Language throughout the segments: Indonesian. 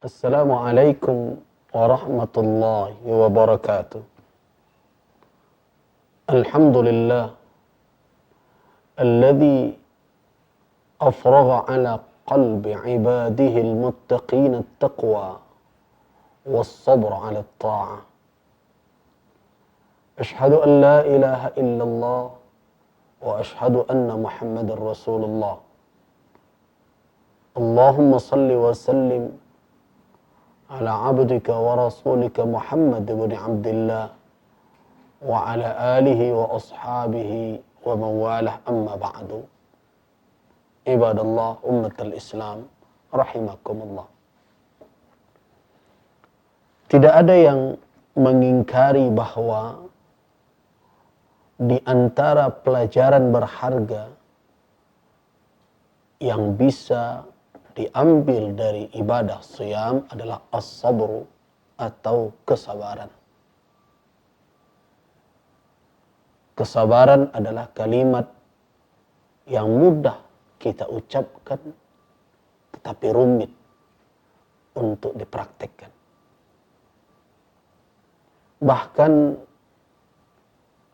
Assalamualaikum warahmatullahi wabarakatuh. Alhamdulillah alladhi afragha ala qalbi ibadihi almuttaqina at-taqwa was-sabr ala at-ta'ah. Ashhadu an la ilaha illallah wa ashhadu anna Muhammadar Rasulullah. Allahumma salli wa sallim على عبدك ورسولك محمد بن عبد الله وعلى آله وأصحابه ومن والاه أما بعد عباد الله أمة الإسلام رحمكم الله. Tidak ada yang mengingkari bahwa di antara pelajaran berharga yang bisa diambil dari ibadah siyam adalah as-sabru atau kesabaran. Kesabaran adalah kalimat yang mudah kita ucapkan tetapi rumit untuk dipraktekkan. Bahkan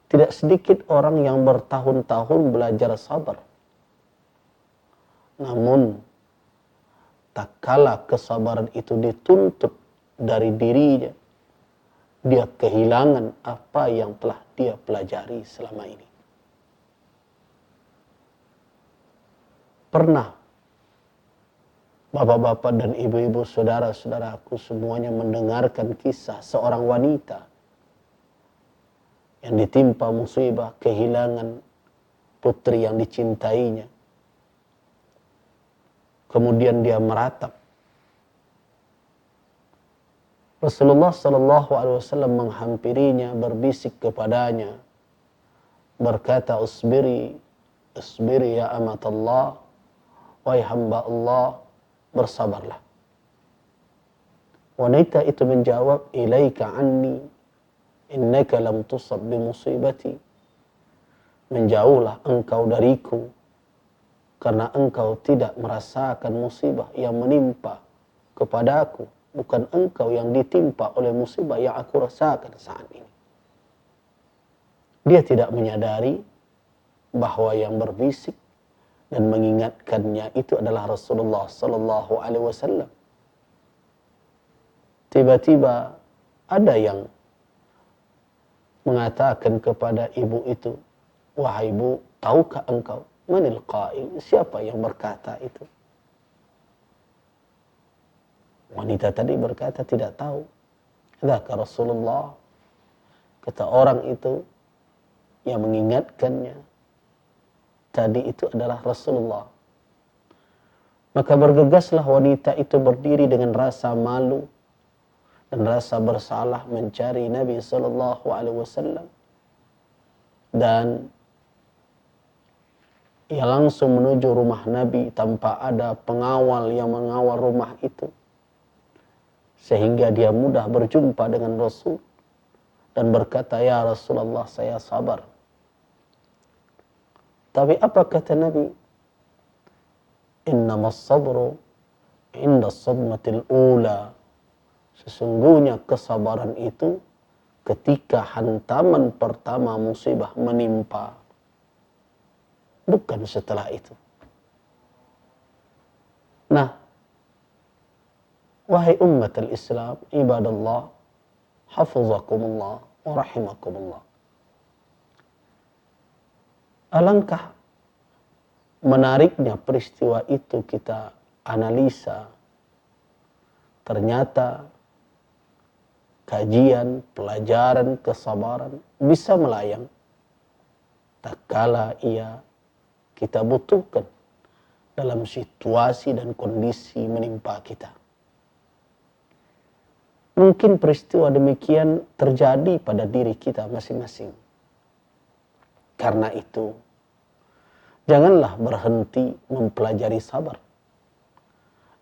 tidak sedikit orang yang bertahun-tahun belajar sabar. Namun tak kala kesabaran itu dituntut dari dirinya, dia kehilangan apa yang telah dia pelajari selama ini. Pernah bapak-bapak dan ibu-ibu, saudara-saudaraku semuanya mendengarkan kisah seorang wanita yang ditimpa musibah kehilangan putri yang dicintainya. Kemudian dia meratap. Rasulullah sallallahu alaihi wasallam menghampirinya, berbisik kepadanya, berkata, "Usbiri, usbiri ya amatallah, wahai hamba Allah, bersabarlah." Wanita itu menjawab, "Ilaika anni, innaka lam tusab bi musibati." Menjauhlah engkau dariku, karena engkau tidak merasakan musibah yang menimpa kepadaku. Bukan engkau yang ditimpa oleh musibah yang aku rasakan saat ini. Dia tidak menyadari bahwa yang berbisik dan mengingatkannya itu adalah Rasulullah sallallahu alaihi wasallam. Tiba-tiba ada yang mengatakan kepada ibu itu, "Wahai ibu, tahukah engkau manil qail?" Siapa yang berkata itu? Wanita tadi berkata tidak tahu. Dzaka Rasulullah. Kata orang itu yang mengingatkannya tadi itu adalah Rasulullah. Maka bergegaslah wanita itu berdiri dengan rasa malu dan rasa bersalah mencari Nabi sallallahu alaihi wasallam. Dan ia langsung menuju rumah Nabi tanpa ada pengawal yang mengawal rumah itu. Sehingga dia mudah berjumpa dengan Rasul dan berkata, "Ya Rasulullah, saya sabar." Tapi apa kata Nabi? "Innamas sabru inda sadmatil ula." Sesungguhnya kesabaran itu ketika hantaman pertama musibah menimpa, bukan setelah itu. Nah, wahai umat al-Islam, ibadallah, hafizakumullah wa rahimakumullah. Alangkah menariknya peristiwa itu kita analisa. Ternyata kajian, pelajaran, kesabaran bisa melayang tak kala kita butuhkan dalam situasi dan kondisi menimpa kita. Mungkin peristiwa demikian terjadi pada diri kita masing-masing. Karena itu, janganlah berhenti mempelajari sabar.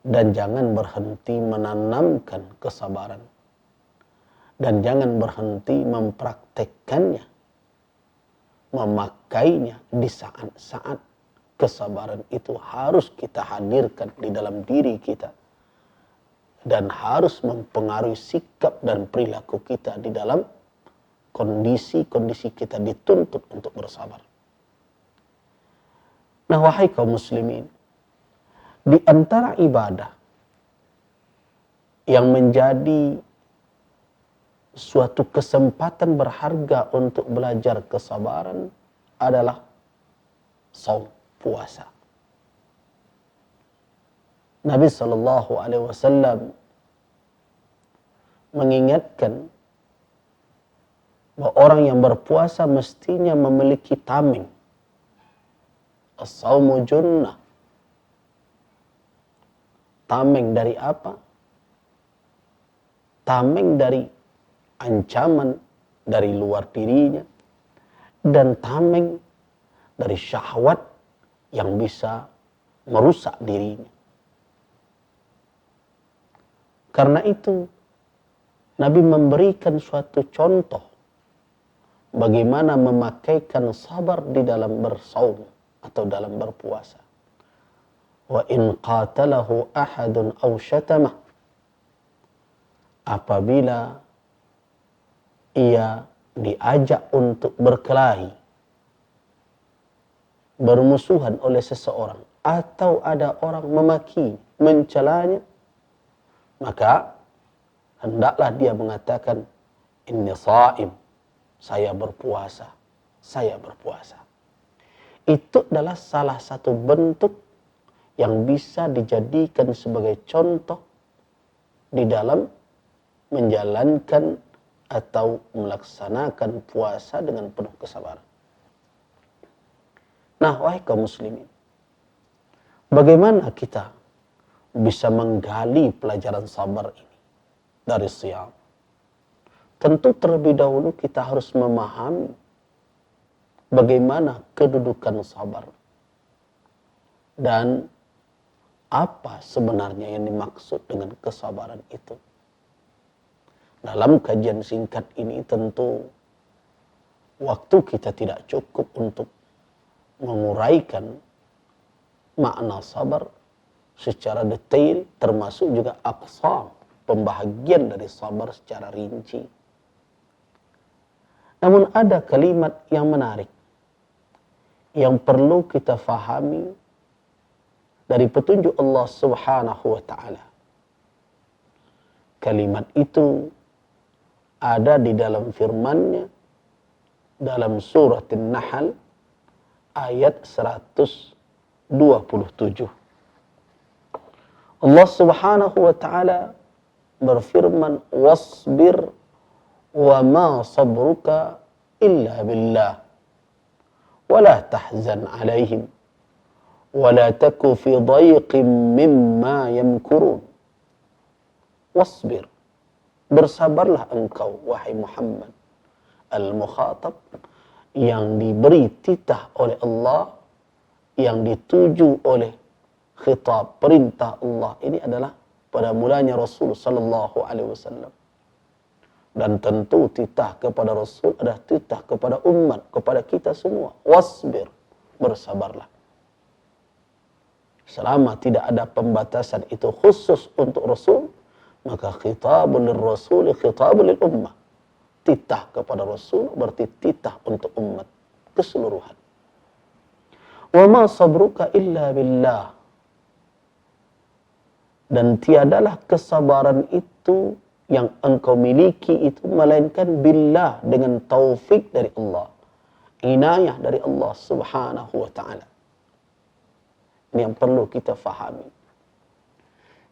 Dan jangan berhenti menanamkan kesabaran. Dan jangan berhenti mempraktekkannya. Memakainya di saat-saat kesabaran itu harus kita hadirkan di dalam diri kita. dan harus mempengaruhi sikap dan perilaku kita di dalam kondisi-kondisi kita dituntut untuk bersabar. Nah, wahai kaum muslimin, di antara ibadah yang menjadi suatu kesempatan berharga untuk belajar kesabaran adalah saum, puasa. Nabi SAW mengingatkan bahwa orang yang berpuasa mestinya memiliki tameng. As-sawmu junnah. Tameng dari apa? Tameng dari ancaman dari luar dirinya, dan tameng dari syahwat yang bisa merusak dirinya. Karena itu, Nabi memberikan suatu contoh bagaimana memakaikan sabar di dalam bersaum atau dalam berpuasa. Wa in qatalahu ahadun aw syatamah, apabila ia diajak untuk berkelahi, bermusuhan oleh seseorang, atau ada orang memaki, mencelanya, maka hendaklah dia mengatakan, inni shaim, saya berpuasa, saya berpuasa. Itu adalah salah satu bentuk yang bisa dijadikan sebagai contoh di dalam menjalankan atau melaksanakan puasa dengan penuh kesabaran. Nah, wahai kaum muslimin, bagaimana kita bisa menggali pelajaran sabar ini dari siyam? Tentu terlebih dahulu kita harus memahami bagaimana kedudukan sabar dan apa sebenarnya yang dimaksud dengan kesabaran itu. Dalam kajian singkat ini tentu waktu kita tidak cukup untuk menguraikan makna sabar secara detail, termasuk juga aqsam, pembahagian dari sabar secara rinci. Namun ada kalimat yang menarik yang perlu kita fahami dari petunjuk Allah Subhanahu wa taala. Kalimat itu ada di dalam firman-Nya dalam surat An-Nahl ayat 127. Allah Subhanahu wa taala berfirman, wasbir wa ma sabruka illa billah wa la tahzan alaihim wa la taku fi dhayqin mimma yamkurun. Wasbir, bersabarlah engkau wahai Muhammad al-mukhatab, yang diberi titah oleh Allah, yang dituju oleh khitab perintah Allah ini adalah pada mulanya Rasul sallallahu alaihi wasallam. Dan tentu titah kepada Rasul adalah titah kepada umat, kepada kita semua. Wasbir, bersabarlah. Selama tidak ada pembatasan itu khusus untuk Rasul, maka khitabul lirrasul khitabul lil ummah. Titah kepada Rasul berarti titah untuk umat keseluruhan. Wa ma sabruka illa billah. Dan tiadalah kesabaran itu yang engkau miliki itu melainkan billah, dengan taufik dari Allah, inayah dari Allah Subhanahu wa taala. Ini yang perlu kita fahami.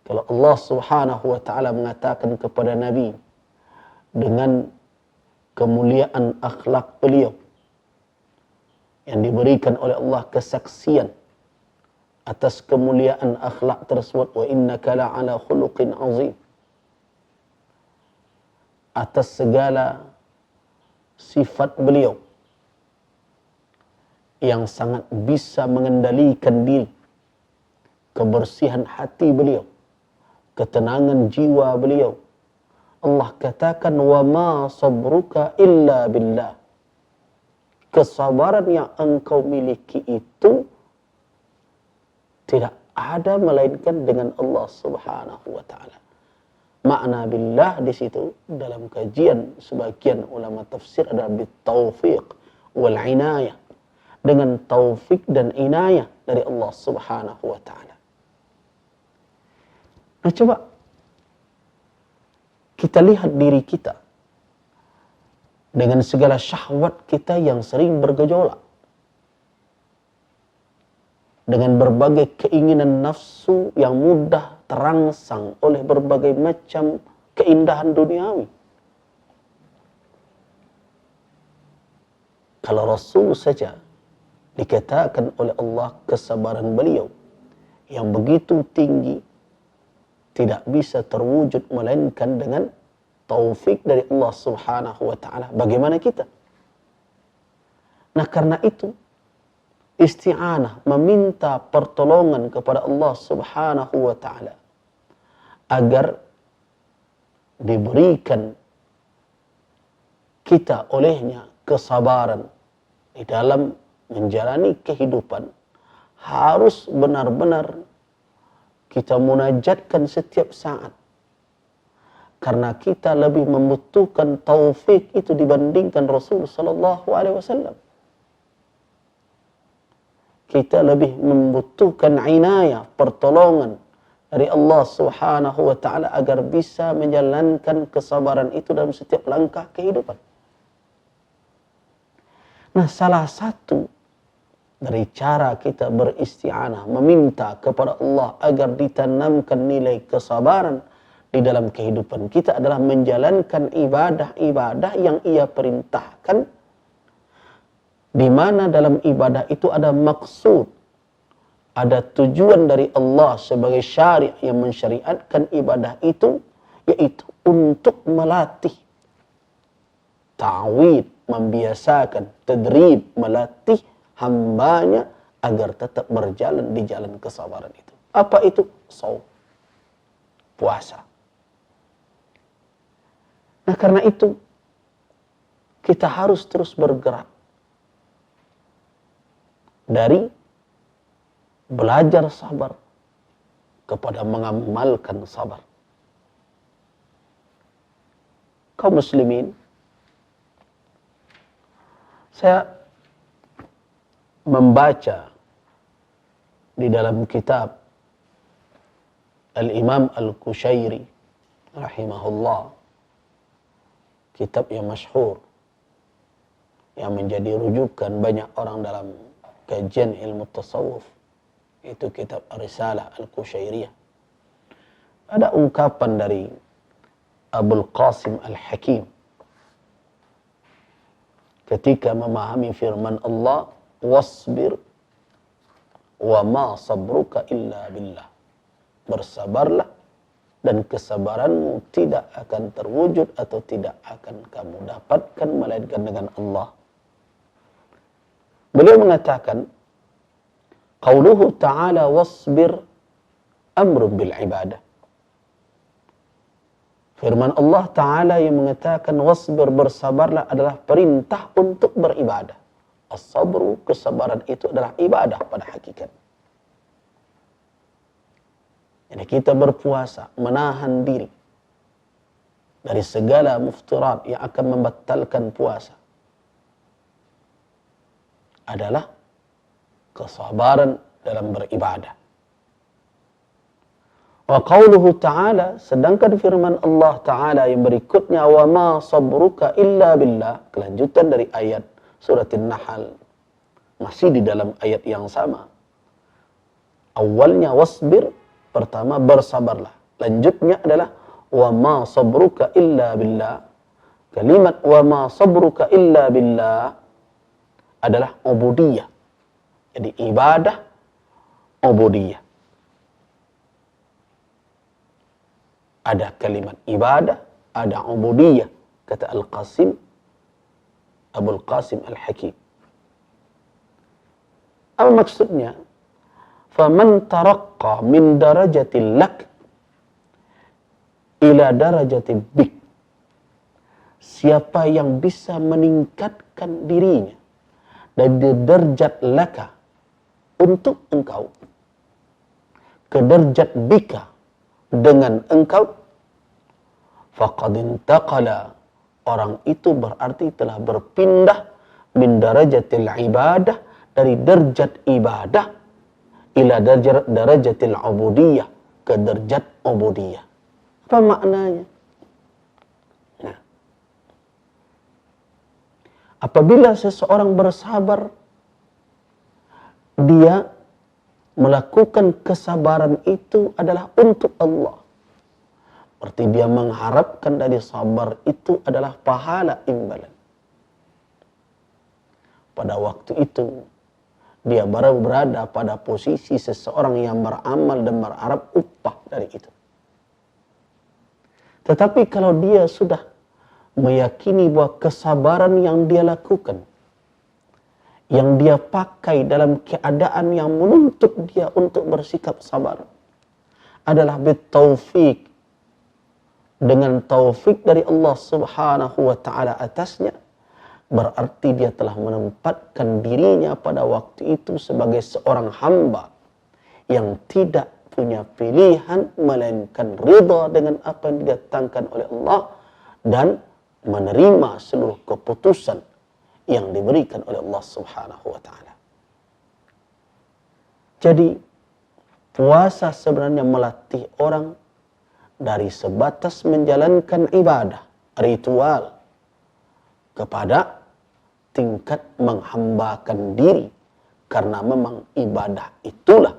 Kalau Allah Subhanahu wa taala mengatakan kepada Nabi dengan kemuliaan akhlak beliau yang diberikan oleh Allah kesaksian atas kemuliaan akhlak tersebut, wa innaka la'ala khuluqin azim, atas segala sifat beliau yang sangat bisa mengendalikan diri, kebersihan hati beliau, ketenangan jiwa beliau. Allah katakan, wa ma sabruka illa billah. Kesabaran yang engkau miliki itu tidak ada melainkan dengan Allah Subhanahu wa taala. makna billah di situ dalam kajian sebagian ulama tafsir adalah bitaufiq wal inayah, dengan taufik dan inayah dari Allah Subhanahu wa taala. Nah, coba kita lihat diri kita dengan segala syahwat kita yang sering bergejolak, dengan berbagai keinginan nafsu yang mudah terangsang oleh berbagai macam keindahan duniawi. Kalau Rasul saja dikatakan oleh Allah kesabaran beliau yang begitu tinggi tidak bisa terwujud melainkan dengan taufik dari Allah Subhanahu wa taala. Bagaimana kita? Nah, karena itu isti'anah, meminta pertolongan kepada Allah Subhanahu wa taala agar diberikan kita olehnya kesabaran di dalam menjalani kehidupan, harus benar-benar kita munajatkan setiap saat. Karena kita lebih membutuhkan taufik itu dibandingkan Rasul sallallahu alaihi wasallam. Kita lebih membutuhkan inayah, pertolongan dari Allah Subhanahu wa taala agar bisa menjalankan kesabaran itu dalam setiap langkah kehidupan. Nah, salah satu dari cara kita beristi'anah, meminta kepada Allah agar ditanamkan nilai kesabaran di dalam kehidupan kita adalah menjalankan ibadah-ibadah yang Ia perintahkan, di mana dalam ibadah itu ada maksud, ada tujuan dari Allah sebagai syari' yang mensyariatkan ibadah itu, yaitu untuk melatih, ta'wid, membiasakan, tadrib, melatih hambanya agar tetap berjalan di jalan kesabaran itu. Apa itu? Shaum, puasa. Nah, karena itu kita harus terus bergerak dari belajar sabar kepada mengamalkan sabar. Kaum muslimin, saya membaca di dalam kitab Al-Imam Al-Qushairi rahimahullah, kitab yang masyhur yang menjadi rujukan banyak orang dalam kajian ilmu tasawuf, itu kitab Risalah Al-Qushairiyah. Ada ungkapan dari Abul Qasim Al-Hakim ketika memahami firman Allah, wasbir wa ma sabruka illa billah. Bersabarlah dan kesabaranmu tidak akan terwujud atau tidak akan kamu dapatkan melainkan dengan Allah. Beliau mengatakan, qauluhu ta'ala wasbir amrun bil ibadah. Firman Allah Ta'ala yang mengatakan wasbir, bersabarlah, adalah perintah untuk beribadah. As-sabru, kesabaran itu adalah ibadah pada hakikat. Jadi kita berpuasa, menahan diri dari segala muftirat yang akan membatalkan puasa, adalah kesabaran dalam beribadah. Wa qauluhu ta'ala, sedangkan firman Allah Ta'ala yang berikutnya, wa ma sabruka illa billah, kelanjutan dari ayat surat An-Nahl, masih di dalam ayat yang sama. Awalnya wasbir, pertama bersabarlah. Lanjutnya adalah wa ma sabruka illa billah. Kalimat wa ma sabruka illa billah adalah ubudiyah. Jadi ibadah, ubudiyah. Ada kalimat ibadah, ada ubudiyah, kata Al-Qasim, Abul Qasim Al-Hakim. Apa maksudnya? Faman taraqqa min darajatil lak ila darajatil bik. Siapa yang bisa meningkatkan dirinya dari derajat laka, untuk engkau, ke derajat bika, dengan engkau, faqad intaqala, orang itu berarti telah berpindah min darajatil ibadah, dari derajat ibadah, ila darajatil ubudiyah, ke derajat ubudiyah. Apa maknanya? Nah, apabila seseorang bersabar, dia melakukan kesabaran itu adalah untuk Allah. Berarti dia mengharapkan dari sabar itu adalah pahala imbalan. Pada waktu itu, dia baru berada pada posisi seseorang yang beramal dan berharap upah dari itu. Tetapi kalau dia sudah meyakini bahwa kesabaran yang dia lakukan, yang dia pakai dalam keadaan yang menuntut dia untuk bersikap sabar, adalah bitaufiq, dengan taufik dari Allah Subhanahu wa ta'ala atasnya, berarti dia telah menempatkan dirinya pada waktu itu sebagai seorang hamba yang tidak punya pilihan melainkan ridha dengan apa yang didatangkan oleh Allah dan menerima seluruh keputusan yang diberikan oleh Allah Subhanahu wa ta'ala. Jadi puasa sebenarnya melatih orang dari sebatas menjalankan ibadah, ritual, kepada tingkat menghambakan diri, karena memang ibadah itulah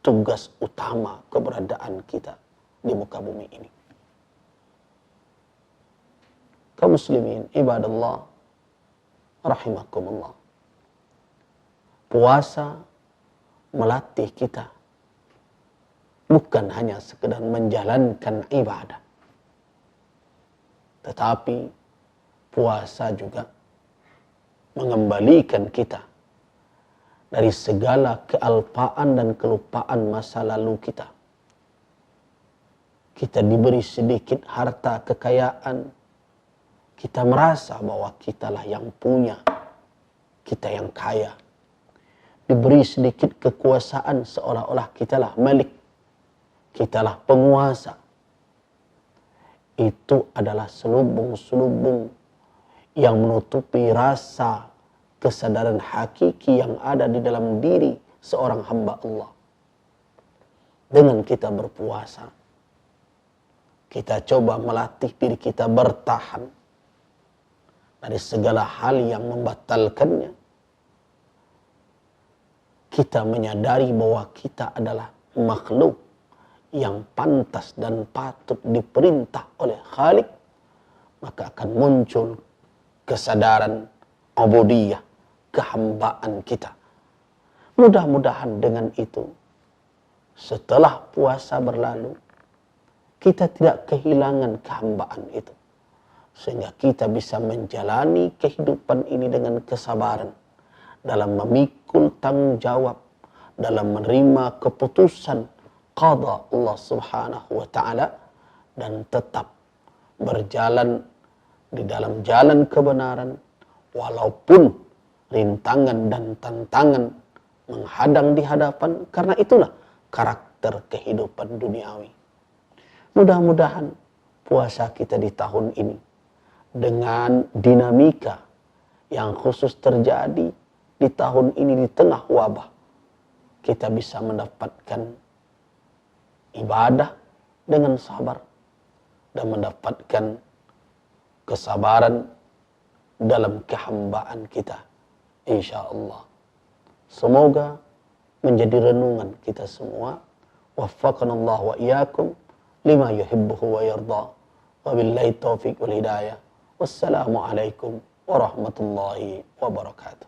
tugas utama keberadaan kita di muka bumi ini. Kaum muslimin ibadallah rahimakumullah, puasa melatih kita bukan hanya sekedar menjalankan ibadah, tetapi puasa juga mengembalikan kita dari segala kealpaan dan kelupaan masa lalu kita. Kita diberi sedikit harta kekayaan, kita merasa bahwa kitalah yang punya, kita yang kaya. Diberi sedikit kekuasaan, seolah-olah kitalah malik, kitalah penguasa. Itu adalah selubung-selubung yang menutupi rasa kesadaran hakiki yang ada di dalam diri seorang hamba Allah. Dengan kita berpuasa, kita coba melatih diri kita bertahan dari segala hal yang membatalkannya. Kita menyadari bahwa kita adalah makhluk yang pantas dan patut diperintah oleh Khalik, maka akan muncul kesadaran ubudiyah, kehambaan kita. Mudah-mudahan dengan itu, setelah puasa berlalu, kita tidak kehilangan kehambaan itu, sehingga kita bisa menjalani kehidupan ini dengan kesabaran, dalam memikul tanggung jawab, dalam menerima keputusan qada Allah Subhanahu wa ta'ala, dan tetap berjalan di dalam jalan kebenaran walaupun rintangan dan tantangan menghadang di hadapan, karena itulah karakter kehidupan duniawi. Mudah-mudahan puasa kita di tahun ini dengan dinamika yang khusus terjadi di tahun ini di tengah wabah, kita bisa mendapatkan ibadah dengan sabar dan mendapatkan kesabaran dalam kehambaan kita, insyaallah. Semoga menjadi renungan kita semua. Waffaqanallahu wa iyyakum lima yuhibbuhu wa yarda. Wabillahi taufiq wal hidayah. Wassalamu alaikum warahmatullahi wabarakatuh.